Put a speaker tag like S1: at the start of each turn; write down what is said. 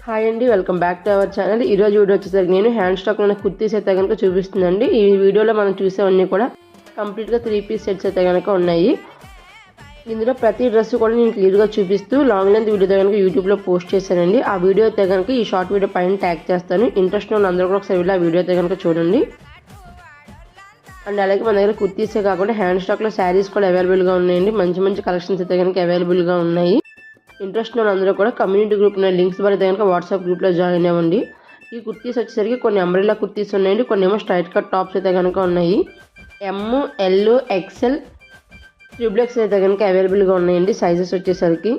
S1: Hi అండి, welcome back to our channel. ఈరోజు video వచ్చేసరికి నేను హ్యాండ్ స్టాక్లో కుర్తీస్ అయితే కనుక చూపిస్తుందండి. ఈ వీడియోలో మనం చూసేవన్నీ కూడా కంప్లీట్గా 3 పీస్ సెట్స్ అయితే కనుక ఉన్నాయి. ఇందులో ప్రతి డ్రెస్ కూడా నేను క్లియర్గా చూపిస్తూ లాంగ్ లెంత్ వీడియో కనుక యూట్యూబ్లో పోస్ట్ చేశానండి. ఆ వీడియో అయితే కనుక ఈ షార్ట్ వీడియో పైన ట్యాగ్ చేస్తాను. ఇంట్రెస్ట్ ఉన్న అందరూ కూడా ఒకసారి ఆ వీడియో అయితే కనుక చూడండి. అండ్ అలాగే మన దగ్గర కుర్తీసే కాకుండా హ్యాండ్ స్టాక్లో శారీస్ కూడా అవైలబుల్గా ఉన్నాయండి. మంచి మంచి కలెక్షన్స్ అయితే కనుక అవైలబుల్గా ఉన్నాయి. ఇంట్రెస్ట్ ఉన్న అందరూ కూడా కమ్యూనిటీ గ్రూప్ ఉన్న లింక్స్ ద్వారా అయితే కనుక వాట్సాప్ గ్రూప్లో జాయిన్ అవ్వండి. ఈ కుర్తీస్ వచ్చేసరికి కొన్ని అంబ్రెల్లా కుర్తీస్ ఉన్నాయండి, కొన్ని ఏమో స్ట్రైట్ కట్ టాప్స్ అయితే కనుక ఉన్నాయి. ML XL XXL అయితే కనుక అవైలబుల్గా ఉన్నాయండి సైజెస్ వచ్చేసరికి.